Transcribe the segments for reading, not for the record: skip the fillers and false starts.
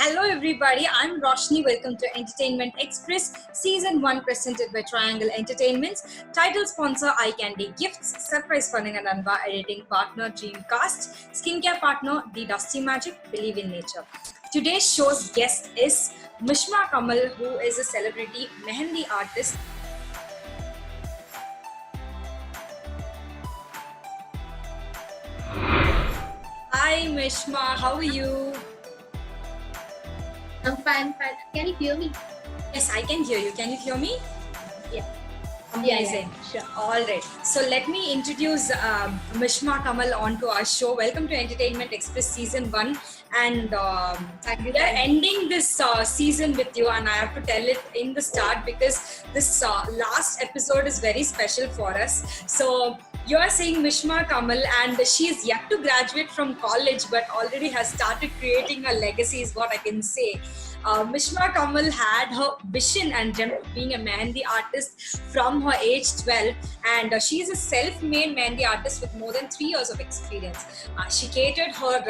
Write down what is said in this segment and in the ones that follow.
Hello everybody, I'm Roshni. Welcome to Entertainment Express Season 1 presented by Triangle Entertainments. Title sponsor Eye Candy Gifts, surprise funding and Anva, editing partner Dreamcast, skincare partner The Dusty Magic, Believe in Nature. Today's show's guest is Mishma Kamal, who is a celebrity Mehendi artist. Hi Mishma, how are you? I'm fine. Can you hear me? Yes, I can hear you. Can you hear me? Yeah. Amazing. Sure. All right. So let me introduce Mishma Kamal onto our show. Welcome to Entertainment Express Season 1. And we are ending this season with you, and I have to tell it in the start because this last episode is very special for us. So you are saying Mishma Kamal, and she is yet to graduate from college, but already has started creating a legacy, is what I can say. Mishma Kamal had her vision and dream of being a Mehendi artist from her age 12, and she is a self-made Mehendi artist with more than 3 years of experience. She catered her,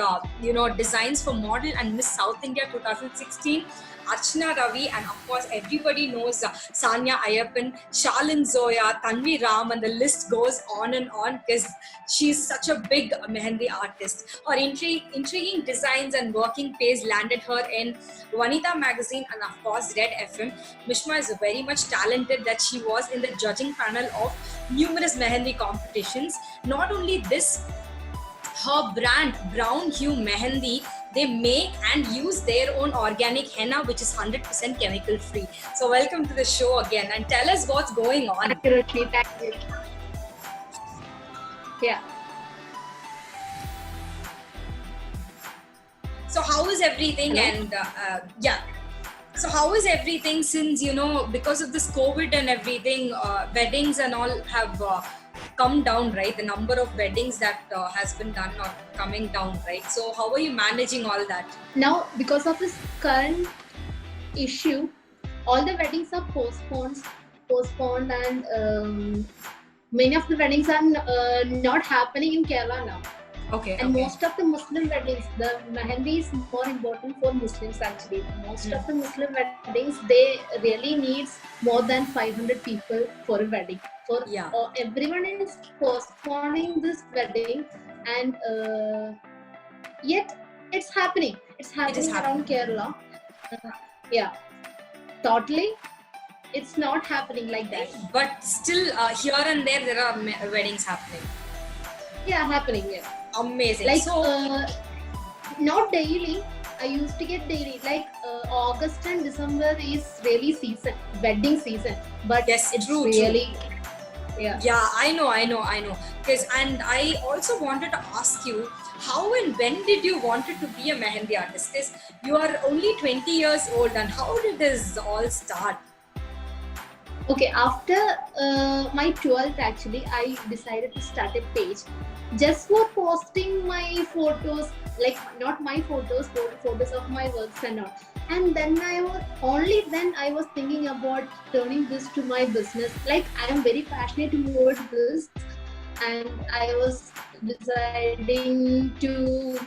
designs for model and Miss South India 2016. Archana Ravi, and of course everybody knows Sanya Ayyappan, Shalin Zoya, Tanvi Ram, and the list goes on and on because she's such a big Mehendi artist. Her intriguing designs and working pace landed her in Vanita magazine and of course Red FM. Mishma is very much talented that she was in the judging panel of numerous Mehendi competitions. Not only this, her brand Brown Hue Mehendi, they make and use their own organic henna, which is 100% chemical free. So welcome to the show again, and tell us what's going on. Accurately, thank you. Yeah. So how is everything? Hello? And so how is everything since because of this COVID and everything, weddings and all have come down, right? The number of weddings that has been done are coming down, right? So how are you managing all that? Now, because of this current issue, all the weddings are postponed, and many of the weddings are not happening in Kerala now. Okay. And most of the Muslim weddings, the Mehendi is more important for Muslims actually. Most of the Muslim weddings, they really needs more than 500 people for a wedding. Everyone is postponing this wedding, and yet it's happening. It's happening around Kerala. Yeah, totally. It's not happening like that. But still, here and there are weddings happening. Yeah, happening. Yeah. Amazing. Like not daily. I used to get daily. Like August and December is really wedding season. But yes, it's true. Yeah. Yeah, I know. And I also wanted to ask you, how and when did you wanted to be a Mehendi artist? Because you are only 20 years old, and how did this all start? Okay, after my 12th actually, I decided to start a page just for posting my photos, like not my photos, but photos of my works and all. And then I was thinking about turning this to my business. Like I am very passionate towards this, and I was deciding to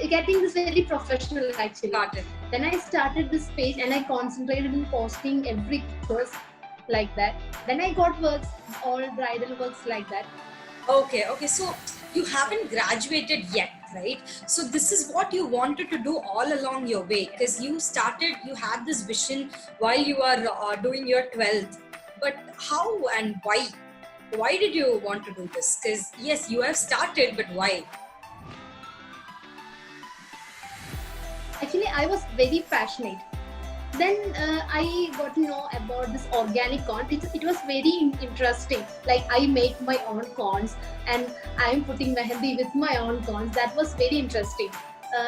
getting this very professional actually. Got it. Then I started this page and I concentrated in posting every post like that. Then I got works, all bridal works like that. Okay. So you haven't graduated yet, right? So this is what you wanted to do all along your way, because you had this vision while you were doing your 12th. But how and why? Why did you want to do this? Because yes, you have started, but why? Actually, I was very passionate. Then I got to know about this organic corn. It was very interesting. Like I make my own corns and I'm putting Mehendi with my own corns. That was very interesting.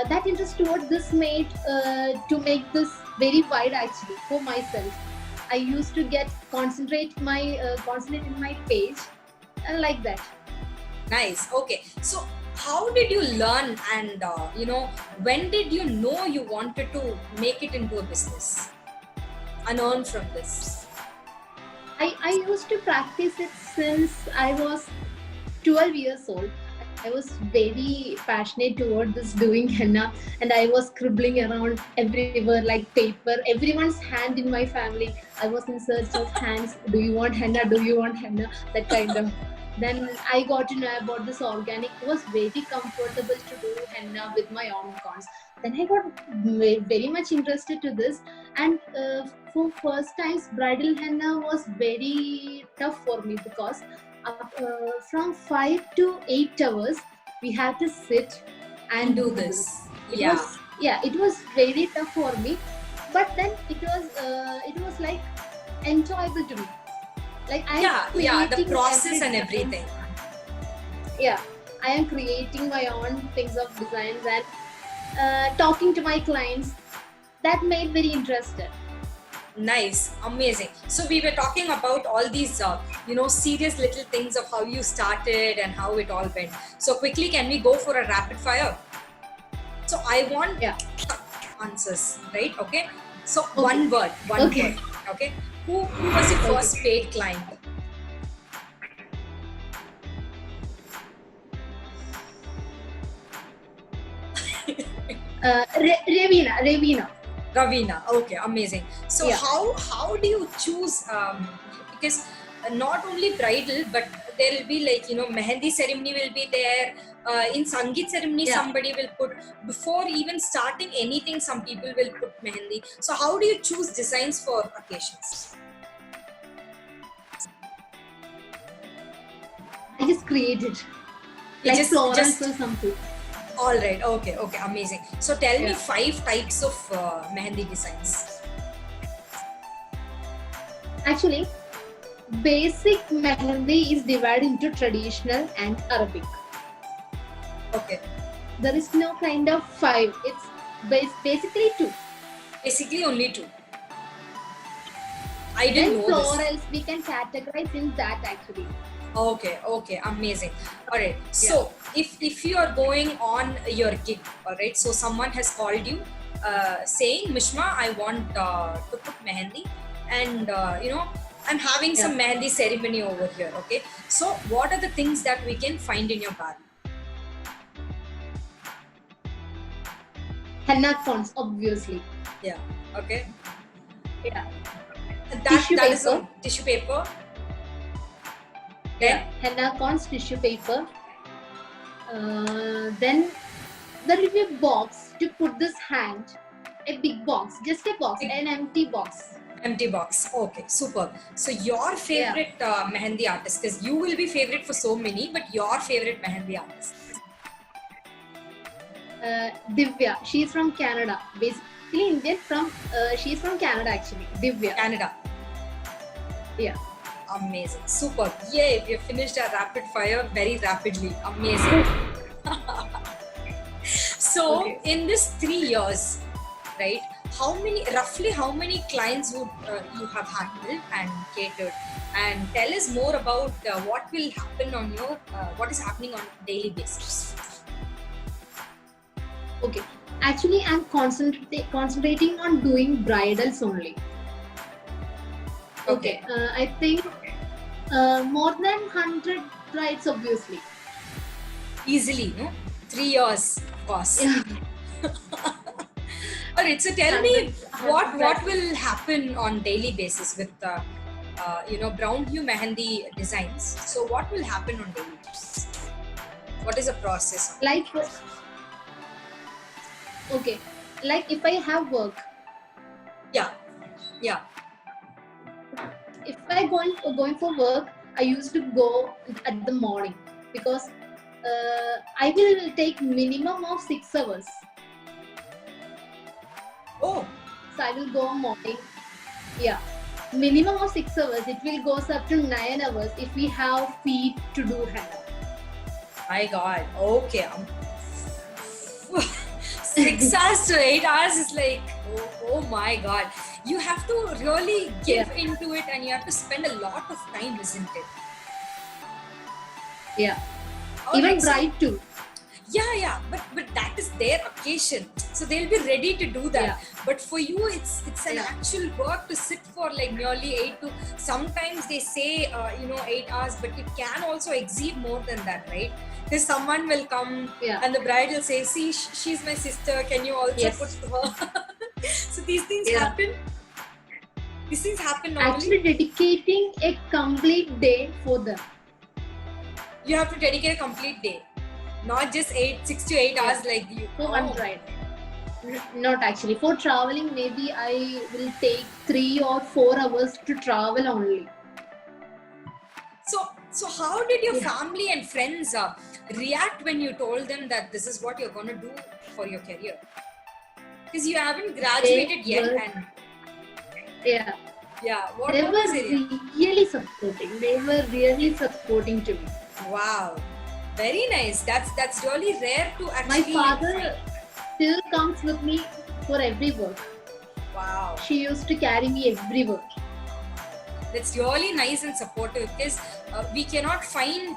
That interest towards this made to make this very wide actually for myself. I used to concentrate in my page like that. Nice. Okay. So how did you learn, and when did you know you wanted to make it into a business and earn from this? I used to practice it since I was 12 years old. I was very passionate toward this doing henna, and I was scribbling around everywhere like paper. Everyone's hand in my family. I was in search of hands. Do you want henna? Do you want henna? That kind of. Then I got to know about this organic. It was very comfortable to do henna with my own cons. Then I got very much interested to this, and for first times, bridal henna was very tough for me because from 5 to 8 hours we had to sit and Do this. It Yeah. was it was very tough for me, but then it was like enjoyable to me. Like I Yeah, the process and everything. Yeah, I am creating my own things of designs and talking to my clients. That made very interested. Nice, amazing. So we were talking about all these, serious little things of how you started and how it all went. So quickly, can we go for a rapid fire? So I want answers, right? Okay. So one word. Okay. Who was your first paid client? Ravina. Ravina. Okay, amazing. So Yeah. how do you choose? Because not only bridal, but there will be like mehendi ceremony will be there. In Sangeet ceremony, somebody will put before even starting anything. Some people will put mehendi. So how do you choose designs for occasions? I just created You like just- Florence just- or something. All right. Okay. Amazing. So tell me 5 types of mehendi designs. Actually, basic mehendi is divided into traditional and Arabic. Okay. There is no kind of 5. It's basically 2. Basically, only 2. I Then didn't know this. florals we can categorize in that actually. Okay, amazing. All right. So if you are going on your gig, all right. So someone has called you, saying, Mishma, I want to put mehendi, and I'm having some mehendi ceremony over here. Okay. So what are the things that we can find in your bar? Henna fonts, obviously. Yeah. Okay. Yeah. That is paper. a tissue paper. Yeah. Henna fonts, tissue paper. Then there will be a box to put this hand. A big box, just a box, an empty box. Empty box. Okay, super. So your favorite mehendi artist, because you will be favorite for so many, but your favorite mehendi artist? Divya, she's from Canada. Basically Indian she's from Canada actually. Divya. Canada. Yeah. Amazing. Super. Yay, we have finished our rapid fire very rapidly. Amazing. So in this 3 years, right, roughly how many clients would you have handled and catered? And tell us more about what will happen on your, what is happening on a daily basis. Okay. Actually, I'm concentrating on doing bridals only. Okay. I think more than 100 brides, obviously. Easily, no? 3 years, of course. Yeah. All right. So tell me, 100 what will happen on daily basis with brown hue mehendi designs? So what will happen on daily basis? What is the process? Like, okay, like if I have work, Yeah. if I going for work, I used to go at the morning because I will take minimum of 6 hours. Oh, So I will go morning. Yeah, minimum of 6 hours. It will goes up to 9 hours if we have feet to do henna. my God. Okay. 6 hours to 8 hours is like, oh my God. You have to really give into it, and you have to spend a lot of time, isn't it? Yeah. All Even right, so- bride too. Yeah, but that is their occasion, so they'll be ready to do that. Yeah. But for you, it's an Yeah. actual work to sit for like nearly 8 to, sometimes they say 8 hours, but it can also exceed more than that, right? Because someone will come Yeah. and the bride will say, see, she's my sister, can you also Yes. put her? So these things Yeah. happen. These things happen normally. Actually dedicating a complete day for them. You have to dedicate a complete day, not just 6 to 8 hours like you. For one bride. Not actually. For traveling, maybe I will take 3 or 4 hours to travel only. So how did your Yeah. family and friends react when you told them that this is what you're going to do for your career? Because you haven't graduated yet, were- and Yeah. what They were was it? really supporting. They were really supporting to me. Wow, very nice. That's really rare to My actually. father still comes with me for every work. Wow, She used to carry me everywhere. that's really nice and supportive, because we cannot find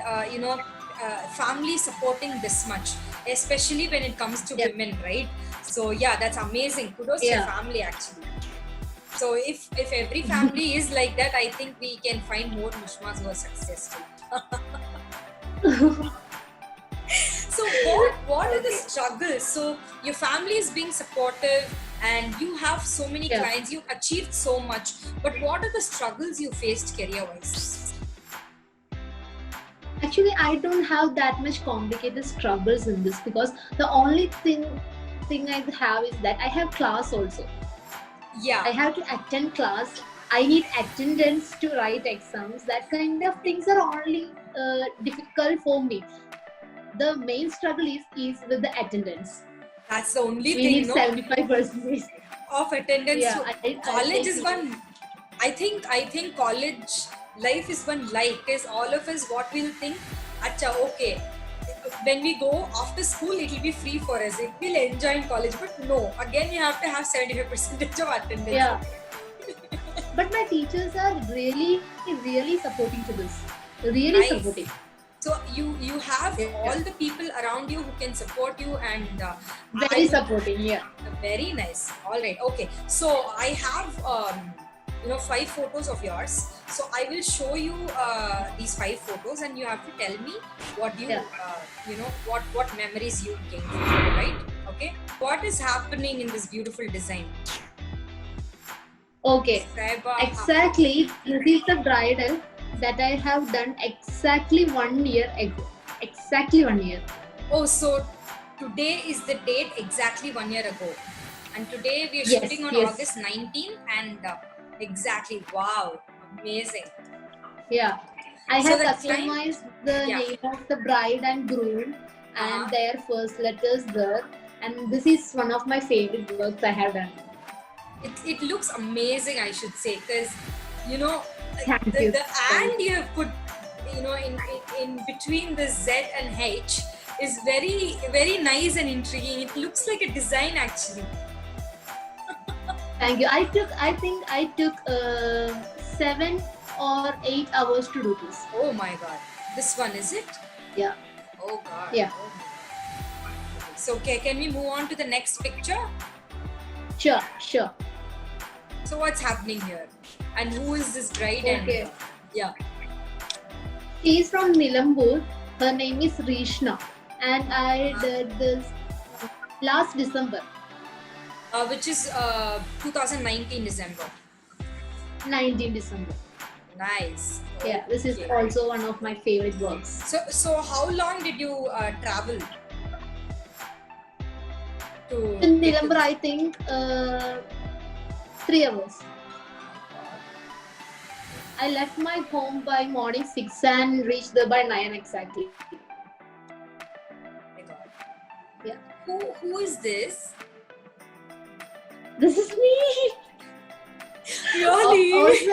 family supporting this much, especially when it comes to Yeah. women, right? So yeah, that's amazing. Kudos to your Yeah. family actually. So if every family is like that, I think we can find more Mishmas who are successful. So what are the struggles? So your family is being supportive and you have so many Yeah. clients, you achieved so much, but what are the struggles you faced career-wise? Actually, I don't have that much complicated struggles in this, because the only thing I have is that I have class also. Yeah. I have to attend class. I need attendance to write exams. That kind of things are only difficult for me. The main struggle is with the attendance. That's the only We thing, need no? 75%. Of attendance. Yeah, So college is one. I think college life is one light, because all of us, what we'll think, acha, okay, when we go after school, it will be free for us. We'll enjoy in college, but no. Again, you have to have 75% of attendance. Yeah. But my teachers are really, really supporting to this. Really Nice. supporting. So you have Yeah. all the people around you who can support you, and Very supporting, yeah. very nice. All right, okay. So I have 5 photos of yours. So I will show you these 5 photos, and you have to tell me what you Yeah. what memories you gain from it, right? Okay. What is happening in this beautiful design? Okay. Saiba, Exactly. This is the bridal that I have done exactly 1 year ago. Exactly 1 year. Oh, so today is the date exactly 1 year ago, and today we are Yes, shooting on yes. August 19th, and exactly, wow, amazing. Yeah. I So have the client- customized the Yeah. name of the bride and groom Uh-huh. and their first letters there. And this is one of my favorite works I have done. It looks amazing, I should say, because Thank you. the and you have put in between the Z and H is very, very nice and intriguing. It looks like a design actually. Thank you. I think I took 7 or 8 hours to do this. Oh my god, this one is it? Yeah. Oh god. Yeah. Oh my god. So can we move on to the next picture? Sure. So what's happening here, and who is this bride? Okay. And yeah. She is from Nilambur. Her name is Rishna. And I did this last December, Which is 2019 December. 19 December. Nice. Yeah, this is Okay. also one of my favorite works. So how long did you travel to In get to Nilambur, I think 3 hours. I left my home by morning 6 and reached there by 9 exactly. my God. Yeah. Who is this? This is me. Really? Also,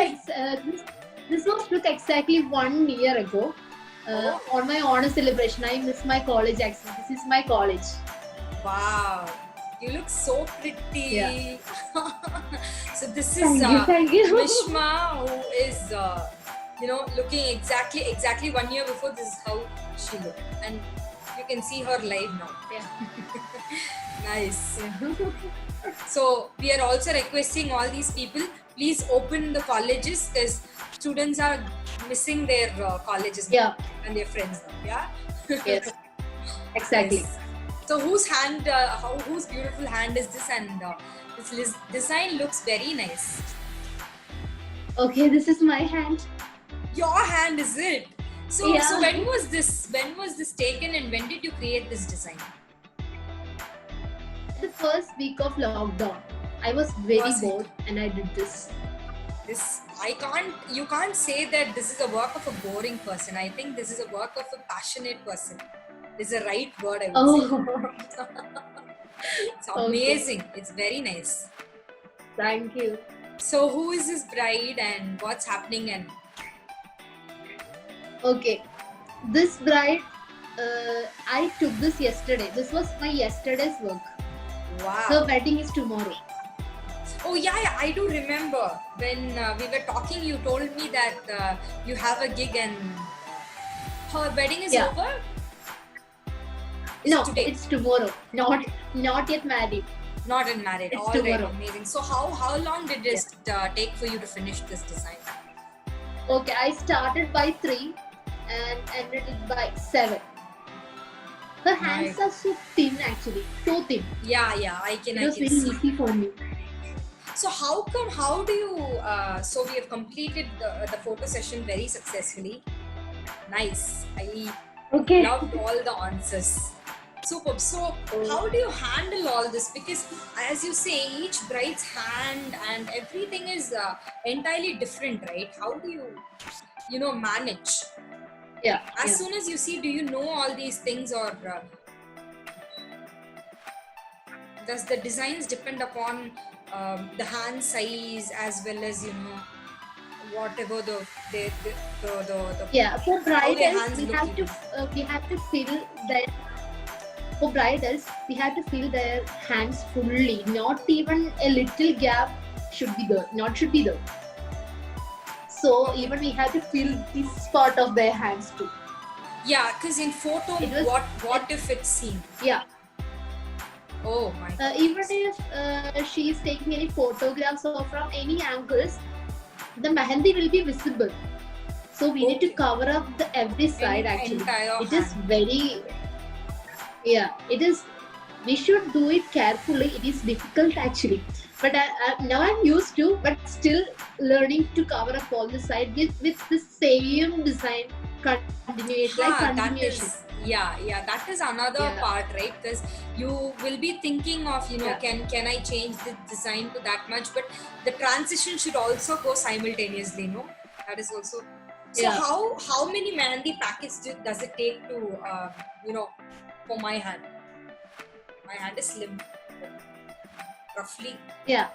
this was took exactly 1 year ago. On my honor celebration, I missed my college actually. This is my college. Wow. You look so pretty. Yeah. So this is Thank you. Mishma, who is looking exactly 1 year before. This is how she looked, and You can see her live now. Yeah. Nice. Yeah. So we are also requesting all these people, please open the colleges because students are missing their colleges now Yeah. and their friends now. Yeah. Yes. Exactly. Yes. So whose hand, whose beautiful hand is this? And this design looks very nice. Okay, this is my hand. Your hand, is it? So Yeah. so when was this? When was this taken, and when did you create this design? The first week of lockdown, I was very First week. bored and I did this. You can't say that this is a work of a boring person. I think this is a work of a passionate person. This is a right word, I would say. Oh, It's amazing. It's very nice. thank you. So who is this bride and what's happening? And Okay, this bride, I took this yesterday. This was my yesterday's work. wow. Her wedding is tomorrow. Oh yeah, I do remember when we were talking. You told me that you have a gig and her wedding is Yeah. over. No, Today. it's tomorrow. Not yet married. Not in married. It's All right, tomorrow. amazing. So how long did it take for you to finish this design? Okay, I started by 3 and ended it by 7. Her hands are so thin actually, so thin. Yeah, I It can was very see. easy for me. So how do you, so we have completed the photo session very successfully. Nice. I Okay. loved all the answers. Superb. So how do you handle all this? Because as you say, each bride's hand and everything is entirely different, right? How do you manage? Yeah. As yeah. soon as you see, do you know all these things, or does the designs depend upon the hand size as well as whatever the Yeah, for how their bridals, hands we look have to even. we have to fill their. For bridals, we have to fill their hands fully. Not even a little gap should be there. Not should be there. So even we have to fill this part of their hands too. Yeah, because in photo, It was- what if it's seen? Yeah. Oh my God. Even if she is taking any photographs or from any angles, the mehendi will be visible. So we need to Okay. cover up the every side actually. Entire It is hand. very, yeah, it is. We should do it carefully. It is difficult actually, but now I'm used to. But still learning to cover up all the side with the same design continuation, like That continuation. is, yeah, that is another Yeah. part, right? Because you will be thinking of, Yeah. can I change the design to that much? But the transition should also go simultaneously, no? That is also. So Yeah. how many mehendi packets does it take to for my hand? My hand is slim, roughly. Yeah.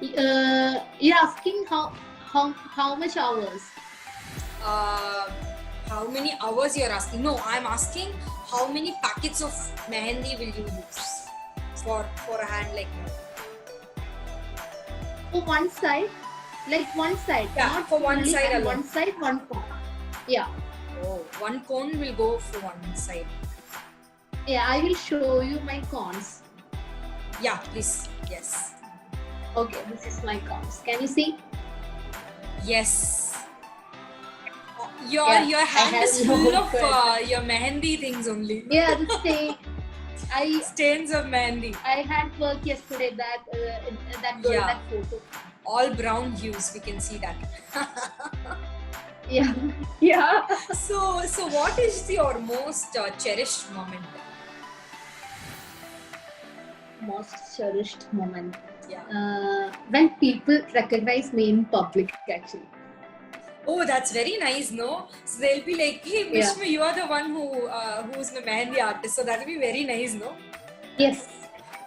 You're asking how much hours? How many hours you're asking? No, I'm asking how many packets of mehendi will you use for a hand like mine? For one side, like one side. Yeah, not for one fully, side and alone. one side, one cone. Yeah. Oh, one cone will go for one side. Yeah, I will show you my cones. Yeah, please. Yes. Okay, this is my cones. Can you see? Yes. Your Yeah, your hand have is no full of question. your mehendi things only. Yeah, the same. I Stains of mehendi. had work yesterday that girl, Yeah. that photo. All brown hues. We can see that. Yeah. Yeah. So what is your most cherished moment? Most cherished moment. Yeah. When people recognize me in public actually. Oh, that's very nice, no? So they'll be like, hey, Yeah. Mishma, you are the one who's my mehendi artist. So that'll be very nice, no? Yes.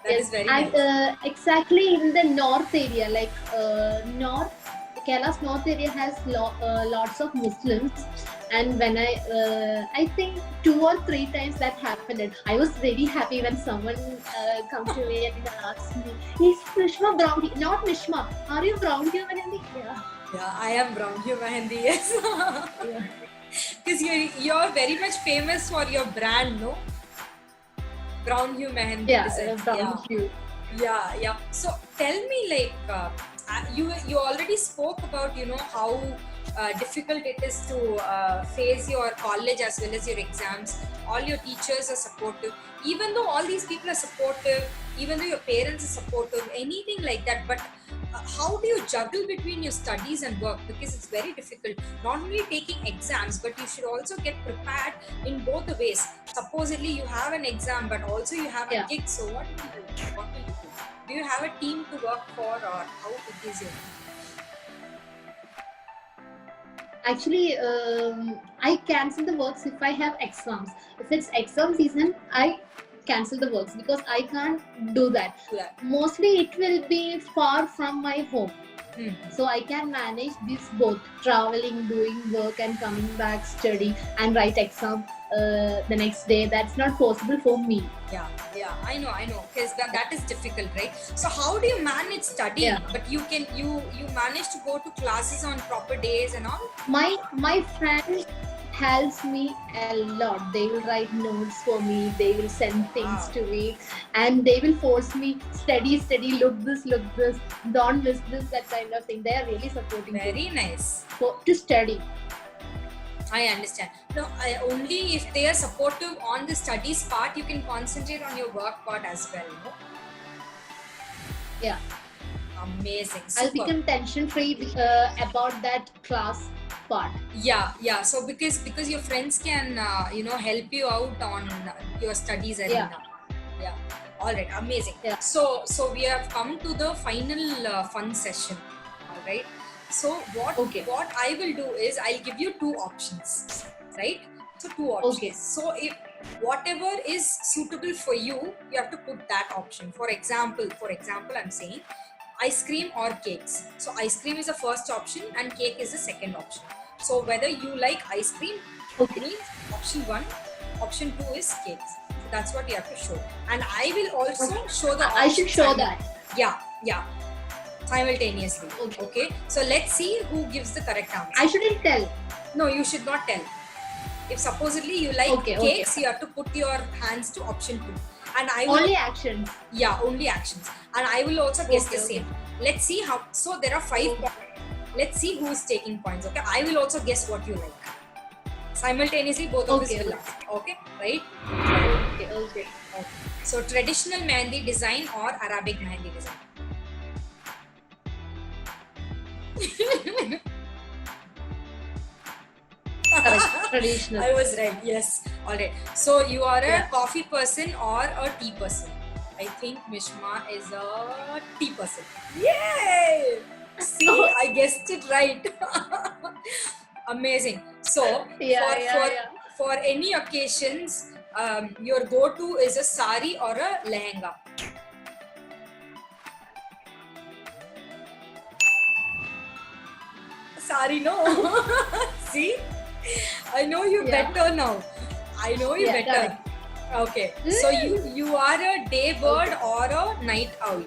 That is very and nice. exactly in the north area, like Kerala's north area has lots of Muslims, and when I think 2 or 3 times that happened, and I was very happy when someone come to me and asked me, "Is Mishma brown? Not Mishma. Are you brown here?" Yeah. Yeah, I am brown hue mehendi, yes. Yeah. Because you're very much famous for your brand, no? Brown Hue Mehendi Yeah, design. brown hue. Yeah. So tell me, like, you already spoke about, you know, how difficult it is to face your college as well as your exams. All your teachers are supportive. Even though all these people are supportive, even though your parents are supportive, anything like that, but how do you juggle between your studies and work? Because it's very difficult. Not only taking exams, but you should also get prepared in both the ways. Supposedly you have an exam, but also you have a Yeah. gig. So what do you do? What will you do? Do you have a team to work for, or how big is your team? Actually, I cancel the works if I have exams. If it's exam season, I cancel the works because I can't do that. Yeah. Mostly, it will be far from my home. So I can manage this both traveling, doing work, and coming back, study, and write exam the next day. That's not possible for me. Yeah, I know, because that is difficult, right? So how do you manage studying? Yeah. But you manage to go to classes on proper days and all. My friend helps me a lot. They will write notes for me. They will send things Wow. to me, and they will force me study. Look this, don't miss this, that kind of thing. They are really supporting me Very nice. to study. I understand. No, only if they are supportive on the studies part, you can concentrate on your work part as well. No? Yeah. Amazing. I'll Super. become tension free about that class part. Yeah. So because your friends can help you out on your studies arena. Yeah. All right. Amazing. Yeah. So we have come to the final fun session. All right. So what I will do is I'll give you two options, right? So two options. Okay. So if whatever is suitable for you, you have to put that option. For example, I'm saying ice cream or cakes. So ice cream is the first option and cake is the second option. So whether you like ice cream, means option 1, option 2 is cakes. So that's what you have to show. And I will also show the I should options show and- that. Yeah. Simultaneously. Okay. So let's see who gives the correct answer. I shouldn't tell. No, you should not tell. If supposedly you like cakes, you have to put your hands to option 2. And I will Only actions. only actions. And I will also guess the same. Let's see how. So there are 5 points. Let's see who is taking points. Okay. I will also guess what you like. Simultaneously, both of us will ask. Okay. Right? Okay. So traditional mehendi design or Arabic mehendi design? Correct. Traditional. I was right. Yes. All right. So you are a Yeah. coffee person or a tea person? I think Mishma is a tea person. Yay! See, I guessed it right. Amazing. So for any occasions, your go-to is a sari or a lehenga? Sari, no. See, I know you better now. I know you better. Correct. Okay, so you are a day bird or a night owl?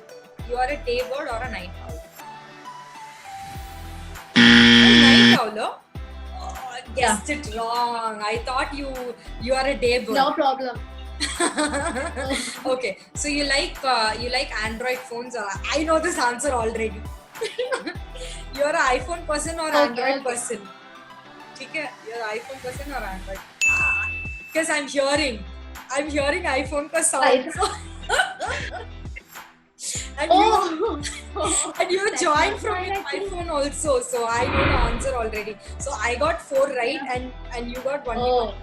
You are a day bird or a night owl? A night owl, oh? I guessed it wrong. I thought you are a day bird. No problem. Okay, so you like Android phones? I know this answer already. You're an iPhone person or Android person? Okay, you're an iPhone person or Android? Because I'm hearing iPhone ka sound. Right. And you That's joined not from right, your I think. iPhone also, so I know the answer already. So I got 4 right, and you got 1 Oh. on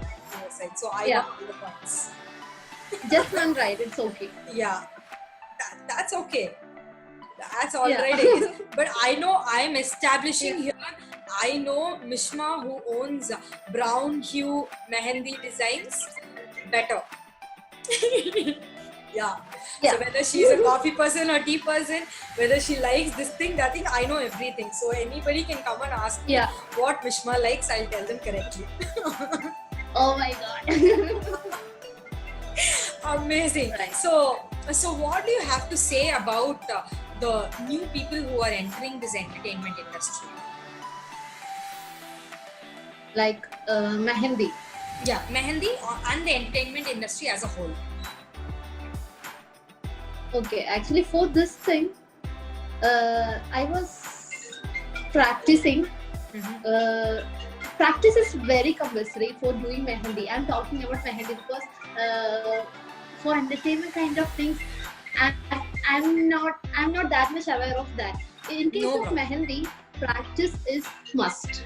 your side. So I got all the points. Just one right. It's okay. Yeah, that's okay. That's all Yeah. right, I guess. But I know I'm establishing here. I know Mishma, who owns Brown Hue Mehendi Designs, better. Yeah. So whether she's a coffee person or tea person, whether she likes this thing, that thing, I know everything. So anybody can come and ask me what Mishma likes, I'll tell them correctly. Oh my god. Amazing. Right. So what do you have to say about the new people who are entering this entertainment industry? like mehendi. Yeah, Mehendi and the entertainment industry as a whole. Okay, actually for this thing, I was practicing. Mhm. Practice is very compulsory for doing mehendi. I'm talking about mehendi because for entertainment kind of things, I'm, I'm not that much aware of that. In case No of problem. mehendi, practice is must.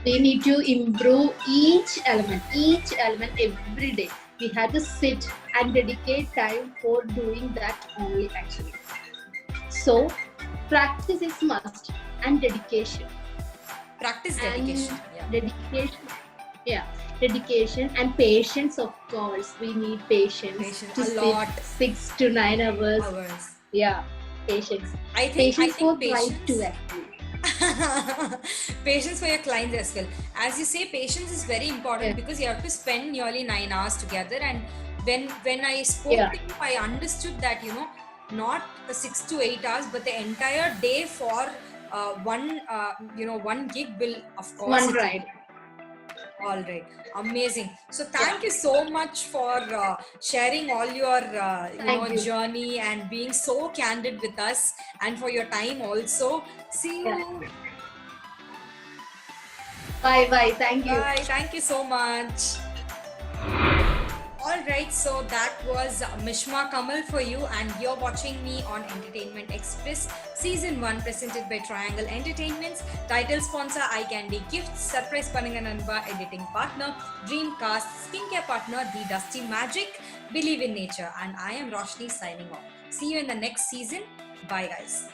We need to improve each element every day. We have to sit and dedicate time for doing that only actually. So practice is must and dedication. Practice And dedication. Yeah. dedication, yeah, dedication and patience, of course. We need patience Patience. to A sit lot. 6 to 9 hours. Hours. Yeah, patience. I think Patience for right patience. to actually. Patience for your clients as well. As you say, patience is very important Yeah. because you have to spend nearly 9 hours together. And when I spoke Yeah. to you, I understood that not the 6 to 8 hours, but the entire day for one gig will, of course, One it will. ride. All right, amazing. So Yeah. thank you so much for sharing all your Thank you. journey and being so candid with us, and for your time also. See Yeah. you. Bye bye. Thank you. Bye. Thank you so much. Alright, so that was Mishma Kamal for you, and you're watching me on Entertainment Express Season 1, presented by Triangle Entertainments. Title sponsor Eye Candy Gifts, Surprise Panangananba editing partner, Dreamcast, skincare partner The Dusty Magic, Believe in Nature, and I am Roshni signing off. See you in the next season. Bye, guys.